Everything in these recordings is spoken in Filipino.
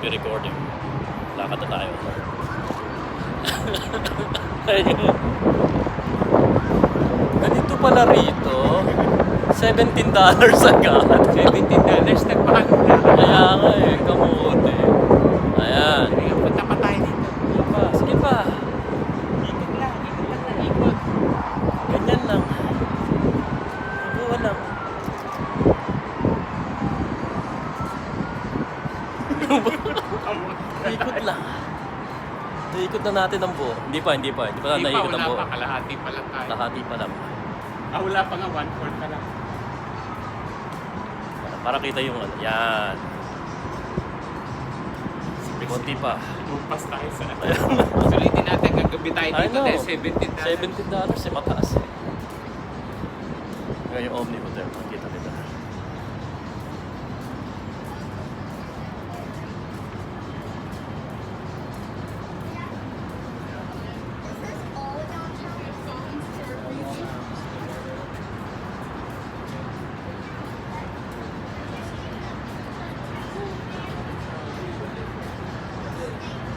be recording. Lakad na tayo. Ayun. Ganito pala rito. $17 agad. $17, nagpahal na. Kaya nga eh, kamote. Ayan. Ayun, punta pa tayo dito. Sige pa, sige pa. Ikot lang na ikot. Ganyan lang. Buwan lang. Ikot lang. Ikot na natin ang buo. Hindi pa Hindi pa, naikot ang wala buo. pa, kalahati pa lang tayo. Lahati pa lang. Wala pa nga, 1/4 pa lang. Para kita yung ano. Yan. Konti pa. Lumpas tayo sa sulitin natin, gagabi tayo I dito know. dahil $17. $17 eh, mataas eh. Ngayon yung Omni Hotel, makikita nila.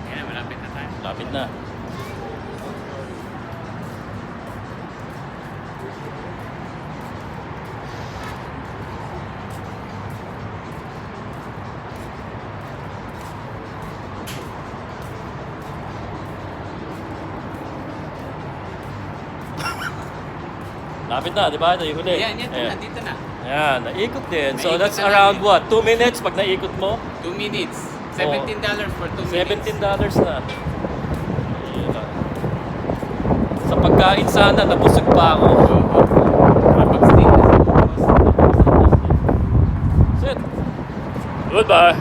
Ayan, malapit na tayo. Lapit na. Lapit na, di ba? Ito yung huli. Ayan, dito na. Ayan, naikot din. So Naikot that's na around natin. what? 2 minutes pag naikot mo? 2 minutes. $17 for 2 minutes. $17 na. Ayun lang. Sa pagkain sana, nabusog pa ako. Kapag-stay na sa bus. Sit. Goodbye.